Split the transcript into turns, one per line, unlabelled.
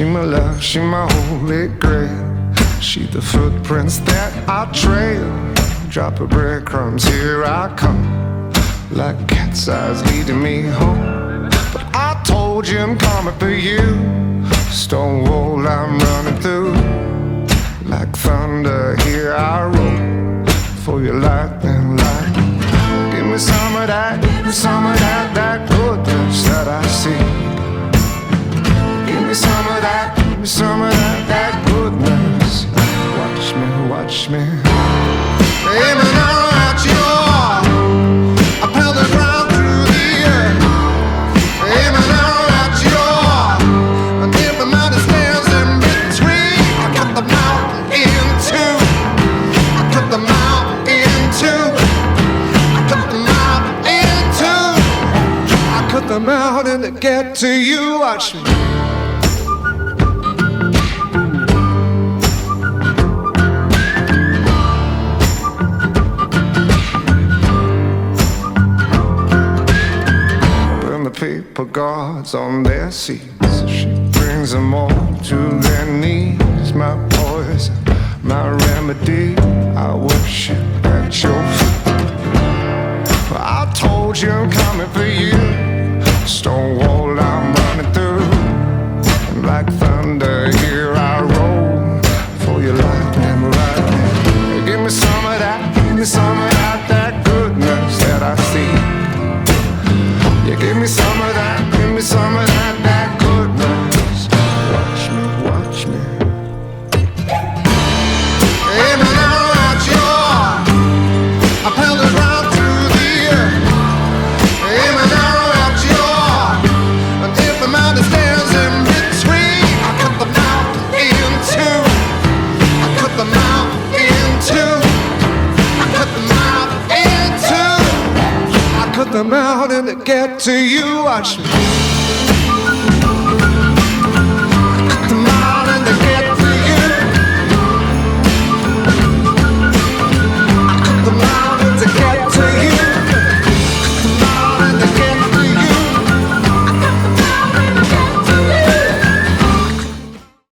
She my love, she my holy grail. She the footprints that I trail. Drop of breadcrumbs, here I come, like cat's eyes leading me home. But I told you I'm coming for you. Stone wall I'm running through. Like thunder, here I roll. For your lightning light. Give me some of that, give me some of that goodness that I see. Give me some of that, give me some of that goodness. Watch me, watch me. Aiming down at you, I pound the ground through the air. Aiming down at you, and if the mountain stands in between, I cut the mountain in two. I cut the mountain in two. I cut the mountain in two. I cut the mountain to get to you. Watch me. Paper guards on their seats. She brings them all to their knees. My poison, my remedy, I worship at your feet. I told you I'm coming for you. Stone wall I'm running through. And like thunder, here I roll. For your lightning, lightning. Give me some of that, give me some of that goodness that I see. Yeah, give me some of that, give me some of that goodness. Watch me, watch me. Aiming down at you, I pound the ground through the air. Aiming down at you, and if the mountain stands in between, I cut the mountain in two. I cut the mountain in two. I cut the mountain in two. I cut the mountain to get to you. Watch me.